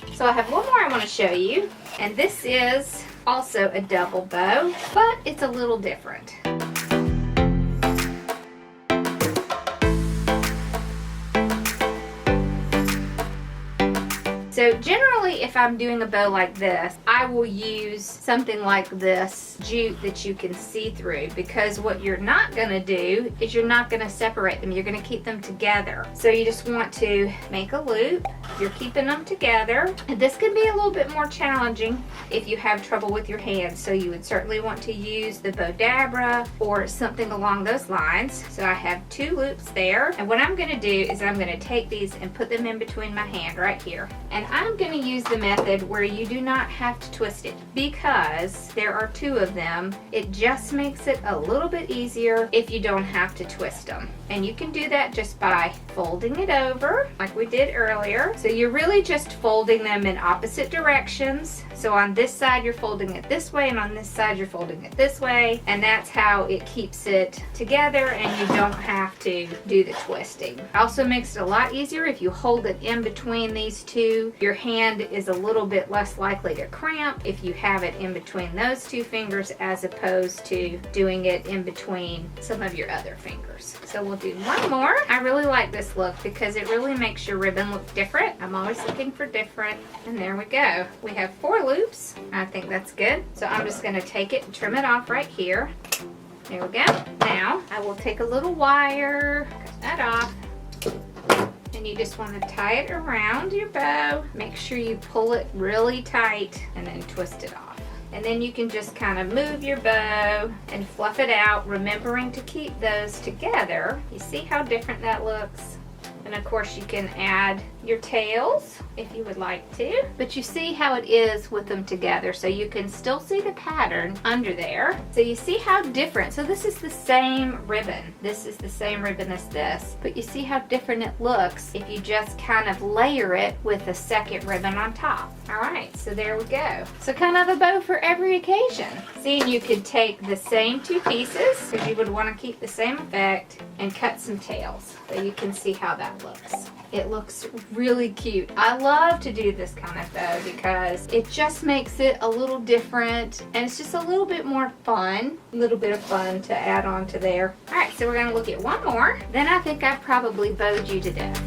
So I have one more I want to show you, and this is also a double bow, but it's a little different. So generally, if I'm doing a bow like this, I will use something like this jute that you can see through, because what you're not going to do is you're not going to separate them. You're going to keep them together. So you just want to make a loop. You're keeping them together. And this can be a little bit more challenging if you have trouble with your hands. So you would certainly want to use the Bowdabra or something along those lines. So I have 2 loops there. And what I'm going to do is I'm going to take these and put them in between my hand right here. And I'm going to use the method where you do not have to twist it, because there are 2 of them. It just makes it a little bit easier if you don't have to twist them. And you can do that just by folding it over like we did earlier. So you're really just folding them in opposite directions. So on this side you're folding it this way, and on this side you're folding it this way, and that's how it keeps it together and you don't have to do the twisting. Also makes it a lot easier if you hold it in between these 2. Your hand is a little bit less likely to cramp if you have it in between those 2 fingers as opposed to doing it in between some of your other fingers. So we'll do one more. I really like this look because it really makes your ribbon look different. I'm always looking for different. And there we go. We have 4 loops. I think that's good. So I'm just going to take it and trim it off right here. There we go. Now I will take a little wire, cut that off. And you just want to tie it around your bow. Make sure you pull it really tight and then twist it off. And then you can just kind of move your bow and fluff it out, remembering to keep those together. You see how different that looks? And of course you can add your tails if you would like to, but you see how it is with them together, so you can still see the pattern under there. So you see how different. So this is the same ribbon. This is the same ribbon as this, but you see how different it looks if you just kind of layer it with a second ribbon on top. All right, so there we go. So kind of a bow for every occasion. See, you could take the same 2 pieces, because you would want to keep the same effect, and cut some tails, so you can see how that looks. It looks really cute. I love to do this kind of bow because it just makes it a little different, and it's just a little bit more fun. A little bit of fun to add on to there. All right, so we're gonna look at one more. Then I think I've probably bowed you to death.